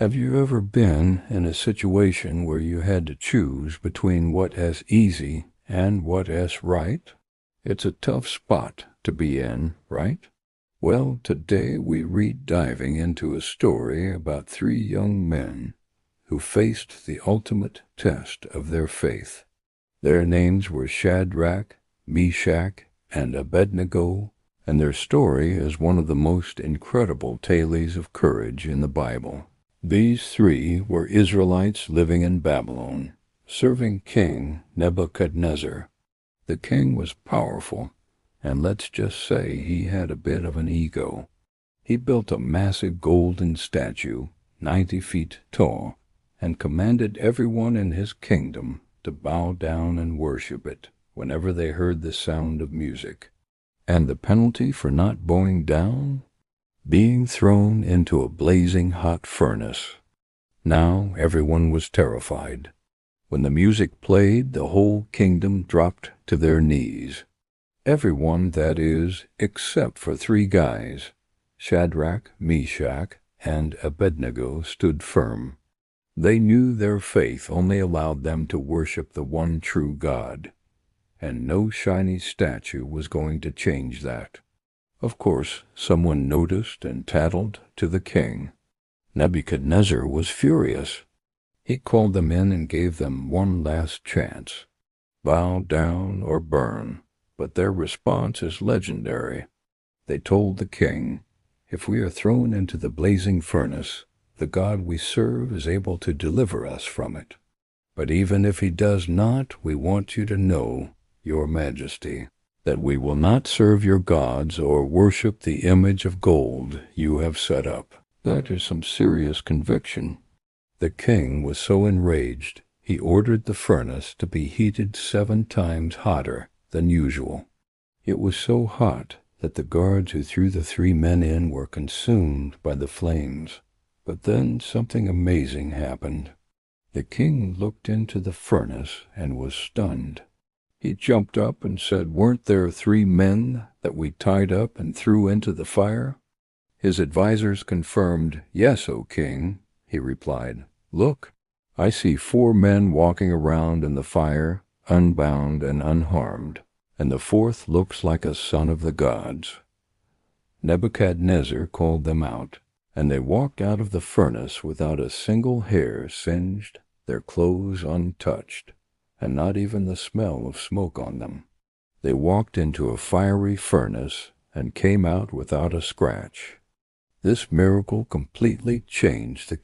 Have you ever been in a situation where you had to choose between what is easy and what is right? It's a tough spot to be in, right? Well, today we read diving into a story about three young men who faced the ultimate test of their faith. Their names were Shadrach, Meshach, and Abednego, and their story is one of the most incredible tales of courage in the Bible. These three were Israelites living in Babylon, serving King Nebuchadnezzar. The king was powerful, and let's just say he had a bit of an ego. He built a massive golden statue, 90 feet tall, and commanded everyone in his kingdom to bow down and worship it whenever they heard the sound of music. And the penalty for not bowing down? Being thrown into a blazing hot furnace. Now everyone was terrified. When the music played, the whole kingdom dropped to their knees. Everyone, that is, except for three guys. Shadrach, Meshach, and Abednego stood firm. They knew their faith only allowed them to worship the one true God, and no shiny statue was going to change that. Of course, someone noticed and tattled to the king. Nebuchadnezzar was furious. He called them in and gave them one last chance. Bow down or burn. But their response is legendary. They told the king, "If we are thrown into the blazing furnace, the God we serve is able to deliver us from it. But even if he does not, we want you to know, your majesty, that we will not serve your gods or worship the image of gold you have set up." That is some serious conviction. The king was so enraged, he ordered the furnace to be heated 7 times hotter than usual. It was so hot that the guards who threw the 3 men in were consumed by the flames. But then something amazing happened. The king looked into the furnace and was stunned. He jumped up and said, "Weren't there 3 men that we tied up and threw into the fire?" His advisors confirmed, "Yes, O king," he replied. "Look, I see 4 men walking around in the fire, unbound and unharmed, and the 4th looks like a son of the gods." Nebuchadnezzar called them out, and they walked out of the furnace without a single hair singed, their clothes untouched, and not even the smell of smoke on them. They walked into a fiery furnace and came out without a scratch. This miracle completely changed the